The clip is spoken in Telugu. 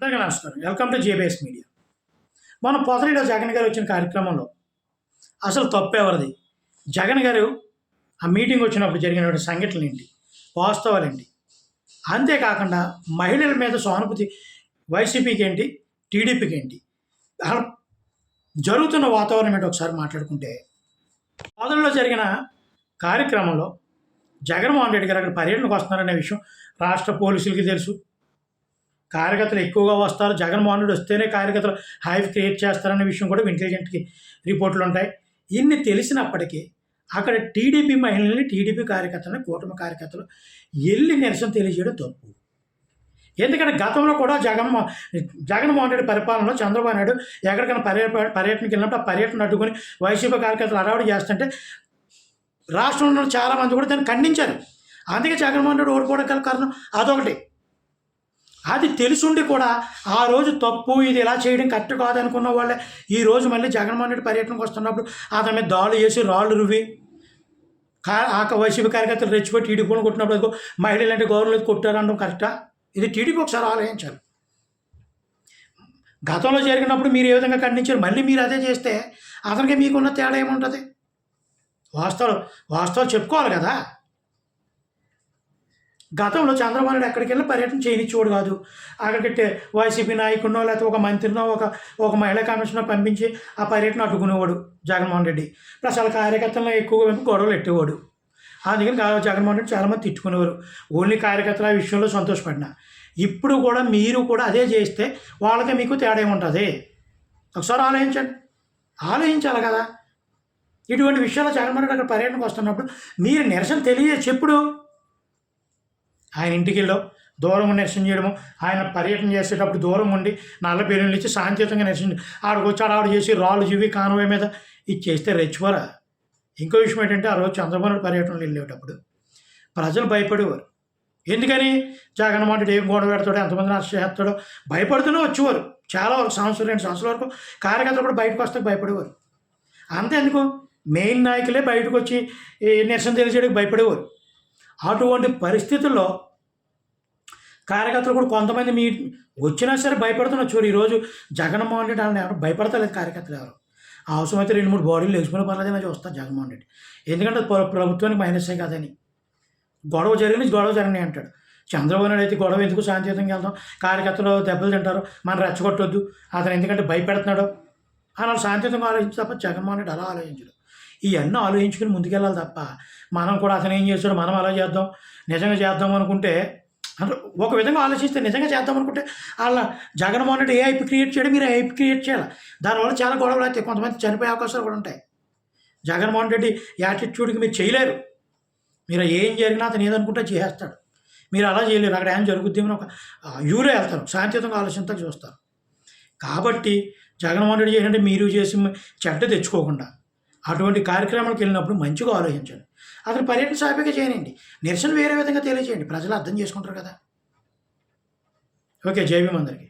అందరికీ నమస్కారం. Welcome to JBS media. మన పొదరిలో జగన్ గారు వచ్చిన కార్యక్రమంలో అసలు తప్పు ఎవరిది? జగన్ గారు ఆ మీటింగ్ వచ్చినప్పుడు జరిగినటువంటి సంఘటనలు ఏంటి, వాస్తవాలు ఏంటి, అంతేకాకుండా మహిళల మీద సానుభూతి వైసీపీకి ఏంటి, టీడీపీకి ఏంటి, అసలు జరుగుతున్న వాతావరణం ఏంటి ఒకసారి మాట్లాడుకుంటే, పొదరిలో జరిగిన కార్యక్రమంలో జగన్మోహన్ రెడ్డి గారు అక్కడ పర్యటనకు వస్తున్నారనే విషయం రాష్ట్ర పోలీసులకి తెలుసు. కార్యకర్తలు ఎక్కువగా వస్తారు, జగన్మోహన్ రెడ్డి వస్తేనే కార్యకర్తలు హైవ్ క్రియేట్ చేస్తారనే విషయం కూడా ఇంటెలిజెంట్కి రిపోర్ట్లు ఉంటాయి. ఇన్ని తెలిసినప్పటికీ అక్కడ టీడీపీ మహిళల్ని, టీడీపీ కార్యకర్తలని, కూటమి కార్యకర్తలు వెళ్ళి నిరసన తెలియజేయడం తప్పు. ఎందుకంటే గతంలో కూడా జగన్మోహన్ రెడ్డి పరిపాలనలో చంద్రబాబు నాయుడు ఎక్కడికైనా పర్యటనకి వెళ్ళినప్పుడు ఆ పర్యటన అడ్డుకొని వైసీపీ కార్యకర్తలు అడావుడి చేస్తుంటే రాష్ట్రంలో చాలామంది కూడా దాన్ని ఖండించారు. అందుకే జగన్మోహన్ రెడ్డి ఓడిపోవడం గల కారణం అదొకటి. అది తెలుసుండి కూడా ఆ రోజు తప్పు, ఇది ఇలా చేయడం కరెక్ట్ కాదనుకున్న వాళ్ళే ఈరోజు మళ్ళీ జగన్మోహన్ రెడ్డి పర్యటనకు వస్తున్నప్పుడు అతని మీద దాడులు చేసి రాళ్ళు రువి వైసీపీ కార్యకర్తలు రెచ్చిపోయి టీడీపీని కొట్టినప్పుడు మహిళలు అంటే గౌరవం కొట్టారనడం కరెక్టా? ఇది టీడీపీ ఒకసారి ఆలోచించాలి. గతంలో జరిగినప్పుడు మీరు ఏ విధంగా ఖండించారు, మళ్ళీ మీరు అదే చేస్తే అతనికి మీకున్న తేడా ఏముంటుంది? వాస్తవాలు చెప్పుకోవాలి కదా. గతంలో చంద్రబాబు నాయుడు ఎక్కడికి వెళ్ళి పర్యటన చేయనిచ్చేవాడు కాదు. అక్కడికి వైసీపీ నాయకుడినో లేకపోతే ఒక మంత్రినో ఒక మహిళా కమిషనర్ పంపించి ఆ పర్యటన అడ్డుకునేవాడు జగన్మోహన్ రెడ్డి. ప్లస్ వాళ్ళ కార్యకర్తలను ఎక్కువగా గొడవలు పెట్టేవాడు. అందుకని జగన్మోహన్ రెడ్డి చాలామంది తిట్టుకునేవారు. ఓన్లీ కార్యకర్తల విషయంలో సంతోషపడినా. ఇప్పుడు కూడా మీరు కూడా అదే చేస్తే వాళ్ళకి మీకు తేడా ఏముంటుంది? ఒకసారి ఆలోచించాలి కదా. ఇటువంటి విషయాలు జగన్మోహన్ రెడ్డి అక్కడ పర్యటనకు వస్తున్నప్పుడు మీరు నిరసన చెప్పుడు. ఆయన ఇంటికి వెళ్ళో దూరం నిరసన చేయడము, ఆయన పర్యటన చేసేటప్పుడు దూరం ఉండి నల్ల బెలూన్లు ఇచ్చి శాంతియుతంగా నిరసన ఆవిడకి వచ్చి ఆవిడ చేసి రాళ్ళు జీవి కాన్వాయ్ మీద ఇది చేస్తే రెచ్చిపోరా. ఇంకో విషయం ఏంటంటే ఆ రోజు చంద్రబాబు నాయుడు పర్యటనలు వెళ్ళేటప్పుడు ప్రజలు భయపడేవారు. ఎందుకని? జగన్మోహన్ రెడ్డి ఏం గొడవ పెడతాడో, ఎంతమంది నష్టం చేస్తాడో భయపడుతూనే వచ్చేవారు. చాలా వరకు 2 సంవత్సరాల వరకు కార్యకర్తలు కూడా బయటకు వస్తే భయపడేవారు. అంతేందుకు మెయిన్ నాయకులే బయటకు వచ్చి నిరసన తెలియజేయడానికి భయపడేవారు. అటువంటి పరిస్థితుల్లో కార్యకర్తలు కూడా కొంతమంది వచ్చినా సరే భయపడుతున్న చూడు. ఈరోజు జగన్మోహన్ రెడ్డి వాళ్ళని ఎవరు భయపడతలేదు కార్యకర్తలు ఎవరు. అవసరమైతే 2-3 బాడీలు లేచిపోయిన పర్లేదని చూస్తారు జగన్మోహన్ రెడ్డి. ఎందుకంటే ప్రభుత్వానికి మైనసే కాదని. గొడవ జరిగినాయి అంటాడు. చంద్రబాబు నాయుడు అయితే గొడవ ఎందుకు, శాంతియుతంగా వెళ్తాం, కార్యకర్తలు దెబ్బలు తింటారు, మనం రెచ్చగొట్టొద్దు, అతను ఎందుకంటే భయపెడుతున్నాడు అని వాళ్ళు శాంతియుతంగా ఆలోచించి తప్ప జగన్మోహన్ రెడ్డి అలా ఆలోచించడు. ఇవన్నీ ఆలోచించుకుని ముందుకెళ్ళాలి తప్ప మనం కూడా అతను ఏం చేస్తాడు మనం అలా చేద్దాం, నిజంగా చేద్దాం అనుకుంటే అంటే ఒక విధంగా ఆలోచిస్తే నిజంగా చేద్దాం అనుకుంటే వాళ్ళ జగన్మోహన్ రెడ్డి ఏ హైప్ క్రియేట్ చేయడం, మీరు హైప్ క్రియేట్ చేయాలి. దానివల్ల చాలా గొడవలు అవుతాయి, కొంతమంది చనిపోయే అవకాశాలు కూడా ఉంటాయి. జగన్మోహన్ రెడ్డి యాటిట్యూడ్కి మీరు చేయలేరు. మీరు ఏం జరిగినా అతను ఏదనుకుంటే చేసేస్తాడు. మీరు అలా చేయలేరు. అక్కడ ఏం జరుగుద్దేమని ఒక యూరే వెళ్తారు, శాంతియుతంగా ఆలోచనతో చూస్తారు. కాబట్టి జగన్మోహన్ రెడ్డి ఏంటంటే మీరు చేసి చెడ్డ తెచ్చుకోకుండా అటువంటి కార్యక్రమాలకు వెళ్ళినప్పుడు మంచిగా ఆలోచించండి. అతను పర్యటన సాఫీగా చేయనండి, నిరసన వేరే విధంగా తెలియజేయండి, ప్రజలు అర్థం చేసుకుంటారు కదా. ఓకే, జై భీమ్ అందరికీ.